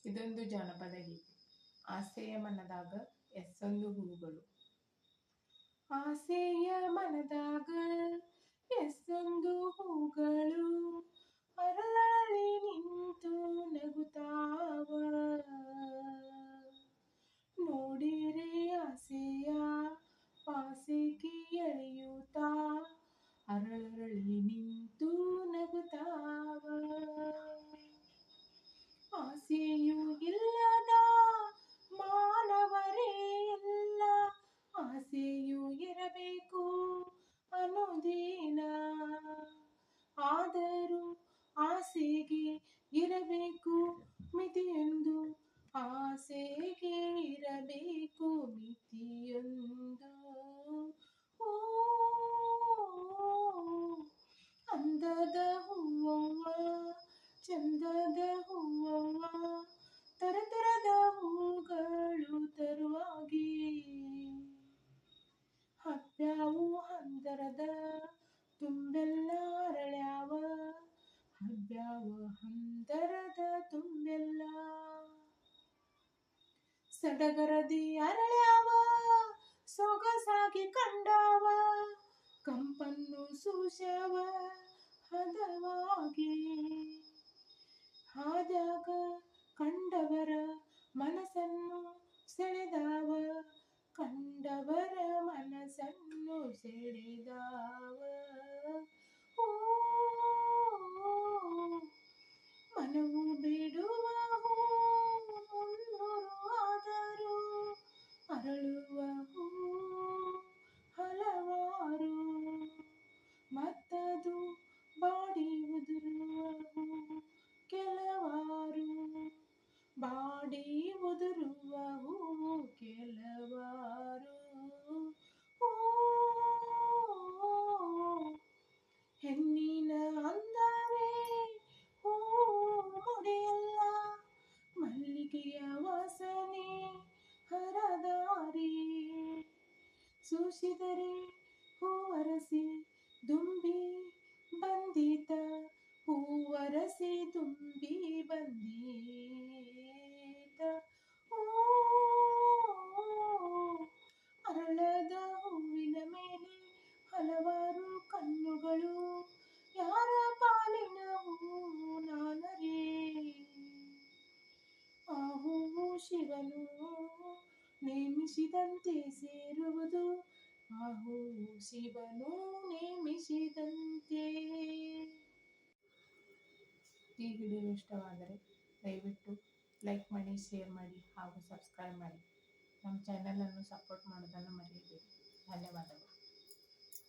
ಇದೊಂದು ಜಾನಪದ ಗೀತೆ. ಆಸೆಯ ಮನದಾಗ ಎಷ್ಟೊಂದು ಹೂಗಳು. ಆಸೆಯ ಮನದಾಗ ಎಷ್ಟೊಂದು ಹೂಗಳು ಅರಳಿ ನಿಂತು ನಗುತ್ತಾವ. ನೋಡಿರೆ ಆಸೆಯ ಪಾಸಿಗೆ ಎಳೆಯುತ್ತಾ ಅರಳಿ ನಿಂತು ನಗುತ್ತಾವ. ಆಸೆಯೂ ಇಲ್ಲದ ಮಾನವರೇ ಇಲ್ಲ, ಆಸೆಯೂ ಇರಬೇಕು ಅನ್ನೋದೇನ. ಆದರೂ ಆಸೆಗೆ ಇರಬೇಕು ಮಿತಿಯೊಂದು, ಆಸೆಗೆ ಇರಬೇಕು ಮಿತಿಯೊಂದು. ಓ ಅಂದದ ಹೂವವ್ವ, ಚಂದದ ಹೂವವ್ವ, ತರತರದ ಹೂಗಳು ತರುವಾಗಿ. ಹಬ್ಬ್ಯಾವು ಹಂದರದ ತುಂಬೆಲ್ಲ ಅರಳ್ಯಾವ, ಹಬ್ಬ್ಯಾವ ಹಂದರದ ತುಂಬೆಲ್ಲ. ಸಡಗರದಿ ಅರಳ್ಯಾವ ಸೊಗಸಾಗಿ ಕಂಡಾವ, ಕಂಪನ್ನು ಸೂಸ್ಯಾವ ಹದವಾಗಿ. ಹಾದ್ಯಾಗ ಕಂಡವರ ಮನಸ್ಸನ್ನು ಸೆಳೆದಾವ, ಕಂಡವರ ಮನಸ್ಸನ್ನು ಸೆಳೆದಾವ. ಓ ಮನವು ಬೇಡುವ ಹೂ ಮುನ್ನೂರು ಆದರೂ ಅರಳುವ ಹೂ ಹಲವಾರು. ಮತ್ತದು ಬಾಡಿ ಉದುರುವ ಹೂ ಕೆಲವಾರು, ಬಾಡಿ ಉದುರುವ ಹೂವು ಕೆಲವಾರು. ಓ ಹೆಣ್ಣಿನ ಅಂದವೇ ಹೂ ಮುಡಿಯಲ್ಲ, ಮಲ್ಲಿಗೆಯ ವಾಸನೆ ಹರದಾರಿ. ಸೂಸಿದರೆ ಹೂವರಸಿ ದುಂಬಿ ಬಂದೀತ, ಹೂವರಸಿ ತುಂಬಿ ಬಂದೀತ. ಓ ಅರಳದ ಹೂವಿನ ಮೇಲೆ ಹಲವಾರು ಕಣ್ಣುಗಳು, ಯಾರ ಪಾಲಿನ ಹೂವು ನಾನರೇ. ಆ ಹೂವು ಶಿವನು ನೇಮಿಸಿದಂತೆ ಸೇರುವುದು, ಆ ಹೂವು ಶಿವನು ನೇಮಿಸಿದಂತೆ. ಈ ವಿಡಿಯೋ ಇಷ್ಟವಾದರೆ ದಯವಿಟ್ಟು ಲೈಕ್ ಮಾಡಿ, ಶೇರ್ ಮಾಡಿ ಹಾಗೂ ಸಬ್ಸ್ಕ್ರೈಬ್ ಮಾಡಿ. ನಮ್ಮ ಚಾನಲನ್ನು ಸಪೋರ್ಟ್ ಮಾಡೋದನ್ನು ಮರೆಯಬೇಡಿ.